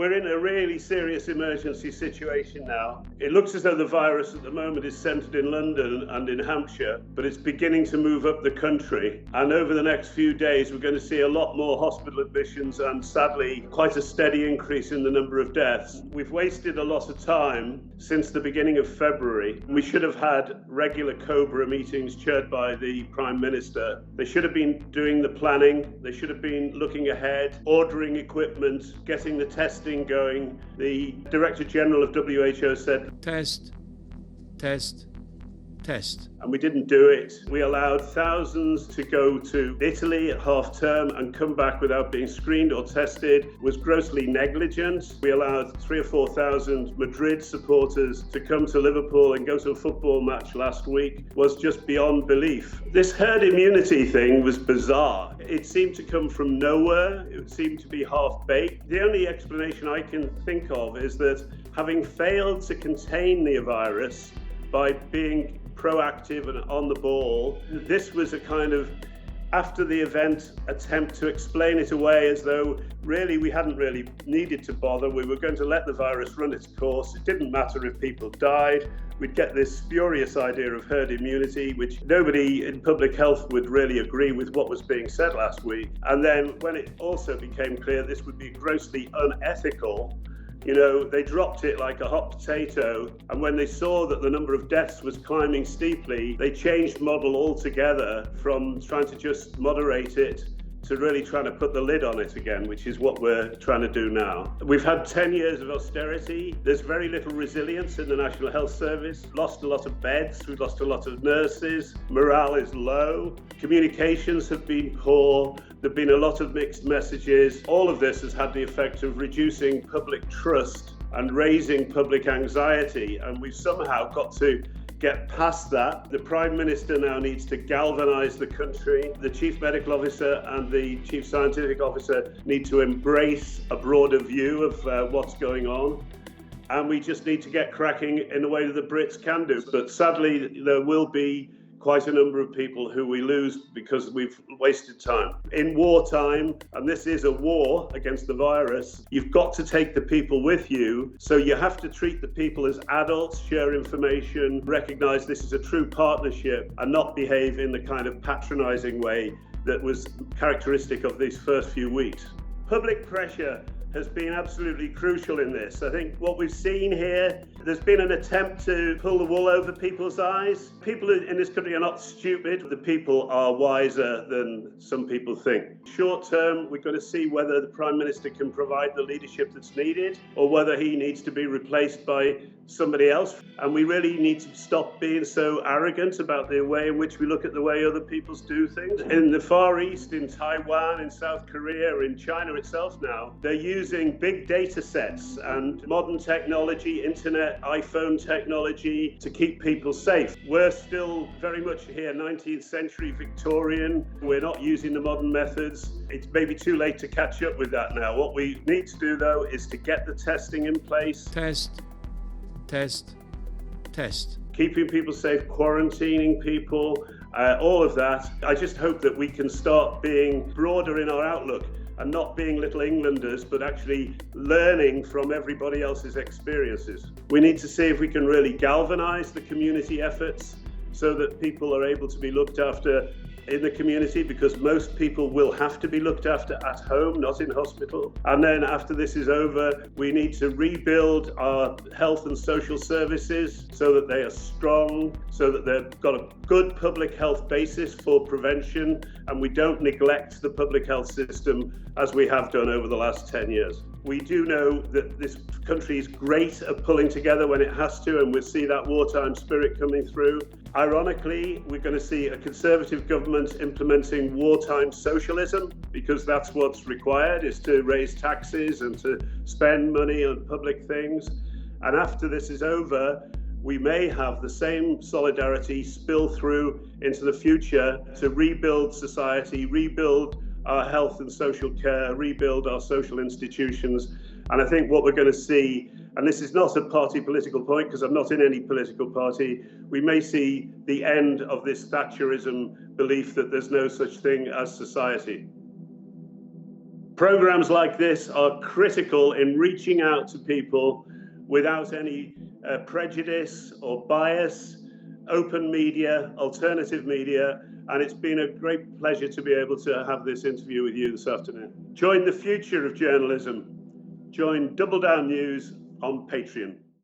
We're in a really serious emergency situation now. It looks as though the virus at the moment is centred in London and in Hampshire, but it's beginning to move up the country. And over the next few days, we're going to see a lot more hospital admissions and sadly, quite a steady increase in the number of deaths. We've wasted a lot of time since the beginning of February. We should have had regular COBRA meetings chaired by the Prime Minister. They should have been doing the planning. They should have been looking ahead, ordering equipment, getting the testing going. The Director General of WHO said, test. And we didn't do it. We allowed thousands to go to Italy at half term and come back without being screened or tested. It was grossly negligent. We allowed 3,000 or 4,000 Madrid supporters to come to Liverpool and go to a football match last week. It was just beyond belief. This herd immunity thing was bizarre. It seemed to come from nowhere. It seemed to be half-baked. The only explanation I can think of is that having failed to contain the virus by being proactive and on the ball, this was a kind of after the event attempt to explain it away as though really we hadn't really needed to bother. We were going to let the virus run its course. It didn't matter if people died. We'd get this spurious idea of herd immunity, which nobody in public health would really agree with what was being said last week. And then when it also became clear this would be grossly unethical, they dropped it like a hot potato. And when they saw that the number of deaths was climbing steeply, they changed model altogether from trying to just moderate it to really trying to put the lid on it again, which is what we're trying to do now. We've had 10 years of austerity. There's very little resilience in the National Health Service. Lost a lot of beds. We've lost a lot of nurses. Morale is low. Communications have been poor. There've been a lot of mixed messages. All of this has had the effect of reducing public trust and raising public anxiety. And we've somehow got to get past that. The Prime Minister now needs to galvanise the country. The Chief Medical Officer and the Chief Scientific Officer need to embrace a broader view of what's going on. And we just need to get cracking in the way that the Brits can do. But sadly, there will be quite a number of people who we lose because we've wasted time. In wartime, and this is a war against the virus, you've got to take the people with you. So you have to treat the people as adults, share information, recognise this is a true partnership and not behave in the kind of patronising way that was characteristic of these first few weeks. Public pressure has been absolutely crucial in this. I think what we've seen here, there's been an attempt to pull the wool over people's eyes. People in this country are not stupid. The people are wiser than some people think. Short term, we're going to see whether the Prime Minister can provide the leadership that's needed or whether he needs to be replaced by somebody else. And we really need to stop being so arrogant about the way in which we look at the way other people do things. In the Far East, in Taiwan, in South Korea, in China itself now, they're using big data sets and modern technology, internet, iPhone technology to keep people safe. We're still very much here, 19th century Victorian. We're not using the modern methods. It's maybe too late to catch up with that now. What we need to do, though, is to get the testing in place. Test. Keeping people safe, quarantining people, all of that. I just hope that we can start being broader in our outlook and not being little Englanders, but actually learning from everybody else's experiences. We need to see if we can really galvanise the community efforts so that people are able to be looked after in the community, because most people will have to be looked after at home, not in hospital. And then after this is over, we need to rebuild our health and social services so that they are strong, so that they've got a good public health basis for prevention, and we don't neglect the public health system as we have done over the last 10 years. We do know that this country is great at pulling together when it has to, and we'll see that wartime spirit coming through. Ironically, we're going to see a Conservative government implementing wartime socialism, because that's what's required, is to raise taxes and to spend money on public things. And after this is over, we may have the same solidarity spill through into the future to rebuild society, rebuild our health and social care, rebuild our social institutions. And I think what we're going to see, and this is not a party political point because I'm not in any political party, we may see the end of this Thatcherism belief that there's no such thing as society. Programs like this are critical in reaching out to people without any prejudice or bias, open media, alternative media, and it's been a great pleasure to be able to have this interview with you this afternoon. Join the future of journalism. Join Double Down News on Patreon.